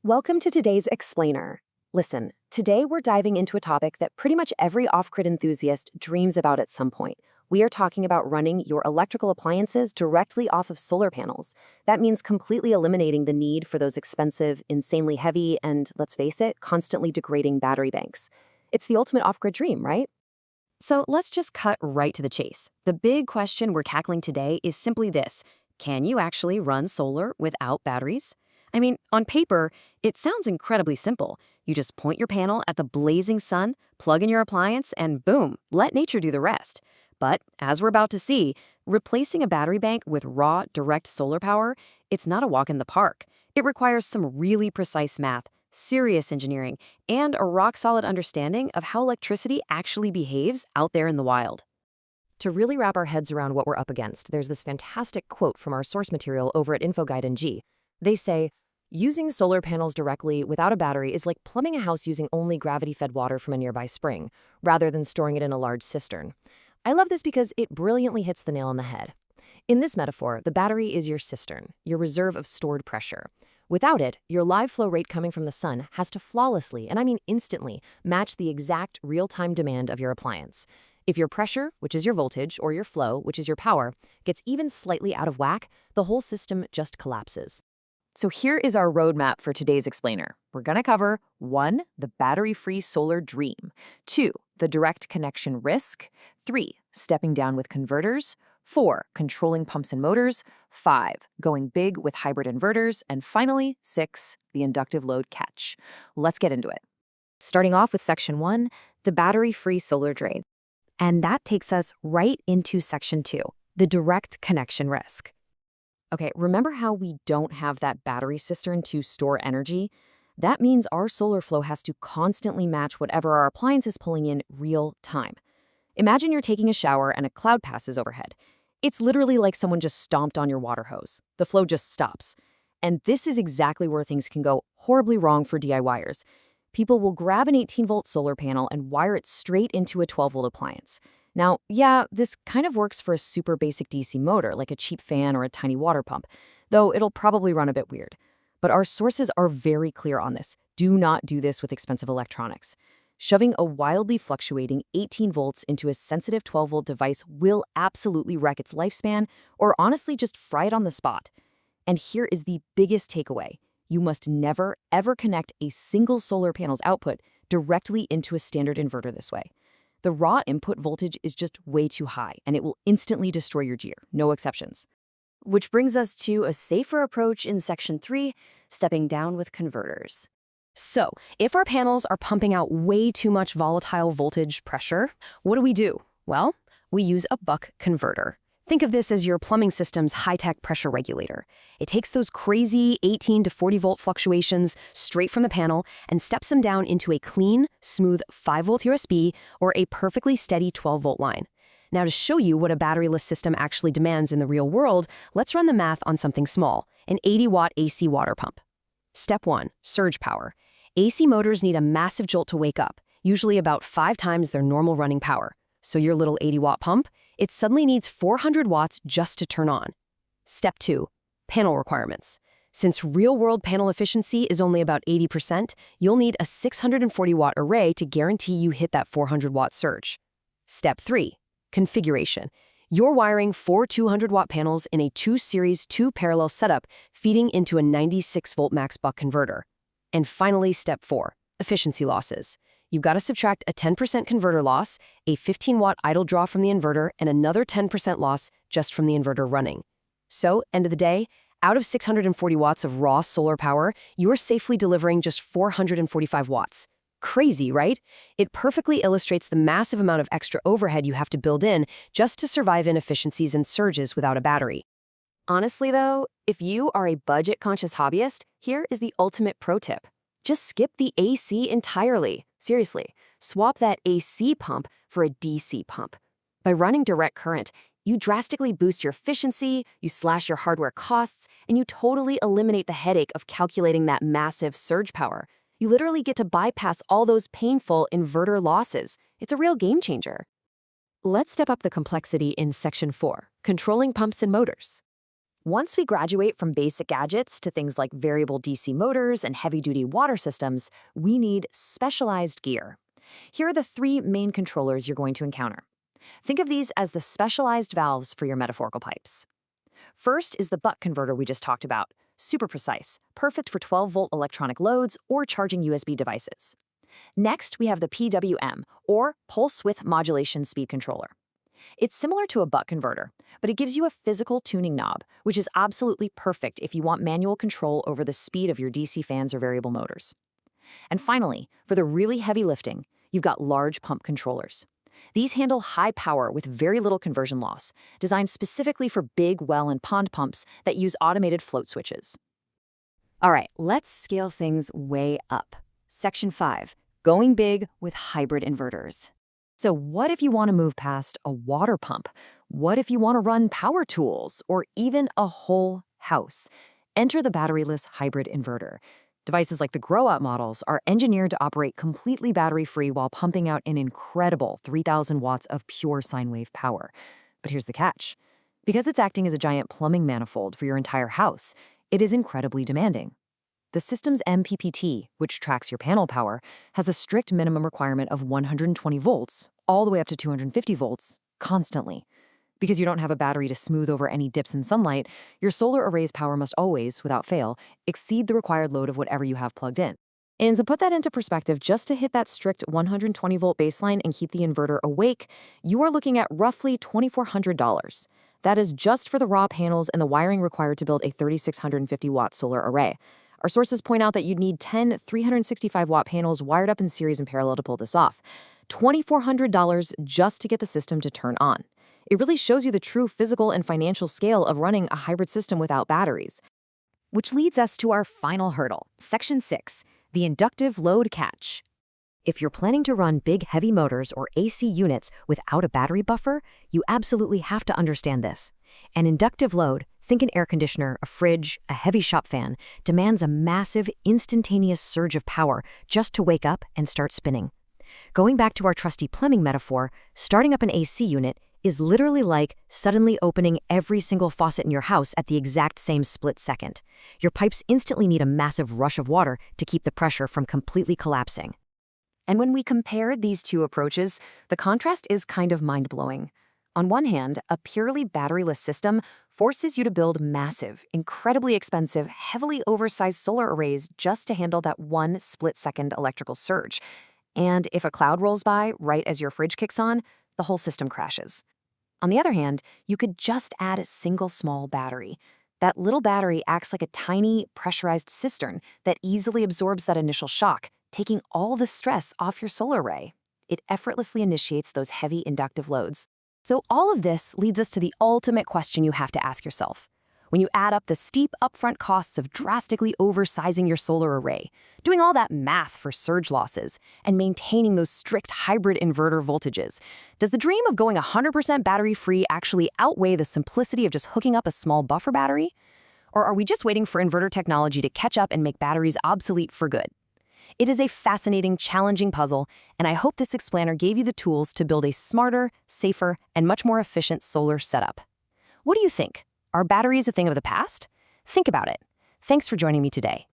Welcome to today's Explainer. Listen, today we're diving into a topic that pretty much every off-grid enthusiast dreams about at some point. We are talking about running your electrical appliances directly off of solar panels. That means completely eliminating the need for those expensive, insanely heavy, and, let's face it, constantly degrading battery banks. It's the ultimate off-grid dream, right? So let's just cut right to the chase. The big question we're tackling today is simply this: can you actually run solar without batteries? I mean, on paper, it sounds incredibly simple. You just point your panel at the blazing sun, plug in your appliance, and boom, let nature do the rest. But as we're about to see, replacing a battery bank with raw, direct solar power, it's not a walk in the park. It requires some really precise math, serious engineering, and a rock-solid understanding of how electricity actually behaves out there in the wild. To really wrap our heads around what we're up against, there's this fantastic quote from our source material over at Infoguide NG. They say, "Using solar panels directly without a battery is like plumbing a house using only gravity-fed water from a nearby spring, rather than storing it in a large cistern." I love this because it brilliantly hits the nail on the head. In this metaphor, the battery is your cistern, your reserve of stored pressure. Without it, your live flow rate coming from the sun has to flawlessly, and I mean instantly, match the exact real-time demand of your appliance. If your pressure, which is your voltage, or your flow, which is your power, gets even slightly out of whack, the whole system just collapses. So here is our roadmap for today's Explainer. We're going to cover 1. The battery-free solar dream. 2. The direct connection risk. 3. Stepping down with converters. 4. Controlling pumps and motors. 5. Going big with hybrid inverters. And finally, 6. The inductive load catch. Let's get into it. Starting off with Section 1, the battery-free solar drain. And that takes us right into Section 2, the direct connection risk. Okay, remember how we don't have that battery cistern to store energy? That means our solar flow has to constantly match whatever our appliance is pulling in real time. Imagine you're taking a shower and a cloud passes overhead. It's literally like someone just stomped on your water hose. The flow just stops. And this is exactly where things can go horribly wrong for DIYers. People will grab an 18-volt solar panel and wire it straight into a 12-volt appliance. Now, yeah, this kind of works for a super basic DC motor, like a cheap fan or a tiny water pump, though it'll probably run a bit weird. But our sources are very clear on this. Do not do this with expensive electronics. Shoving a wildly fluctuating 18 volts into a sensitive 12-volt device will absolutely wreck its lifespan, or honestly just fry it on the spot. And here is the biggest takeaway. You must never, ever connect a single solar panel's output directly into a standard inverter this way. The raw input voltage is just way too high, and it will instantly destroy your gear, no exceptions. Which brings us to a safer approach in Section 3, stepping down with converters. So, if our panels are pumping out way too much volatile voltage pressure, what do? Well, we use a buck converter. Think of this as your plumbing system's high-tech pressure regulator. It takes those crazy 18 to 40-volt fluctuations straight from the panel and steps them down into a clean, smooth 5-volt USB or a perfectly steady 12-volt line. Now, to show you what a batteryless system actually demands in the real world, let's run the math on something small, an 80-watt AC water pump. Step 1, surge power. AC motors need a massive jolt to wake up, usually about 5 times their normal running power. So your little 80-watt pump, it suddenly needs 400 watts just to turn on. Step 2, panel requirements. Since real-world panel efficiency is only about 80%, you'll need a 640-watt array to guarantee you hit that 400-watt surge. Step 3, configuration. You're wiring 4 200-watt panels in a 2-series 2-parallel setup feeding into a 96-volt max buck converter. And finally, Step 4, efficiency losses. You've got to subtract a 10% converter loss, a 15-watt idle draw from the inverter, and another 10% loss just from the inverter running. So, end of the day, out of 640 watts of raw solar power, you are safely delivering just 445 watts. Crazy, right? It perfectly illustrates the massive amount of extra overhead you have to build in just to survive inefficiencies and surges without a battery. Honestly, though, if you are a budget-conscious hobbyist, here is the ultimate pro tip. Just skip the AC entirely. Seriously, swap that AC pump for a DC pump. By running direct current, you drastically boost your efficiency, you slash your hardware costs, and you totally eliminate the headache of calculating that massive surge power. You literally get to bypass all those painful inverter losses. It's a real game changer. Let's step up the complexity in Section 4, controlling pumps and motors. Once we graduate from basic gadgets to things like variable DC motors and heavy-duty water systems, we need specialized gear. Here are the three main controllers you're going to encounter. Think of these as the specialized valves for your metaphorical pipes. First is the buck converter we just talked about, super precise, perfect for 12-volt electronic loads or charging USB devices. Next, we have the PWM, or pulse width modulation speed controller. It's similar to a buck converter, but it gives you a physical tuning knob, which is absolutely perfect if you want manual control over the speed of your DC fans or variable motors. And finally, for the really heavy lifting, you've got large pump controllers. These handle high power with very little conversion loss, designed specifically for big well and pond pumps that use automated float switches. All right, let's scale things way up. Section 5, going big with hybrid inverters. So what if you want to move past a water pump? What if you want to run power tools or even a whole house? Enter the batteryless hybrid inverter. Devices like the grow-out models are engineered to operate completely battery-free while pumping out an incredible 3,000 watts of pure sine wave power. But here's the catch. Because it's acting as a giant plumbing manifold for your entire house, it is incredibly demanding. The system's MPPT, which tracks your panel power, has a strict minimum requirement of 120 volts, all the way up to 250 volts, constantly. Because you don't have a battery to smooth over any dips in sunlight, your solar array's power must always, without fail, exceed the required load of whatever you have plugged in. And to put that into perspective, just to hit that strict 120-volt baseline and keep the inverter awake, you are looking at roughly $2,400. That is just for the raw panels and the wiring required to build a 3,650-watt solar array. Our sources point out that you'd need 10 365-watt panels wired up in series and parallel to pull this off. $2,400 just to get the system to turn on. It really shows you the true physical and financial scale of running a hybrid system without batteries. Which leads us to our final hurdle, Section 6, the inductive load catch. If you're planning to run big heavy motors or AC units without a battery buffer, you absolutely have to understand this. An inductive load, think an air conditioner, a fridge, a heavy shop fan, demands a massive, instantaneous surge of power just to wake up and start spinning. Going back to our trusty plumbing metaphor, starting up an AC unit is literally like suddenly opening every single faucet in your house at the exact same split second. Your pipes instantly need a massive rush of water to keep the pressure from completely collapsing. And when we compare these two approaches, the contrast is kind of mind-blowing. On one hand, a purely batteryless system forces you to build massive, incredibly expensive, heavily oversized solar arrays just to handle that one split-second electrical surge. And if a cloud rolls by right as your fridge kicks on, the whole system crashes. On the other hand, you could just add a single small battery. That little battery acts like a tiny, pressurized cistern that easily absorbs that initial shock, taking all the stress off your solar array. It effortlessly initiates those heavy inductive loads. So all of this leads us to the ultimate question you have to ask yourself. When you add up the steep upfront costs of drastically oversizing your solar array, doing all that math for surge losses, and maintaining those strict hybrid inverter voltages, does the dream of going 100% battery-free actually outweigh the simplicity of just hooking up a small buffer battery? Or are we just waiting for inverter technology to catch up and make batteries obsolete for good? It is a fascinating, challenging puzzle, and I hope this explainer gave you the tools to build a smarter, safer, and much more efficient solar setup. What do you think? Are batteries a thing of the past? Think about it. Thanks for joining me today.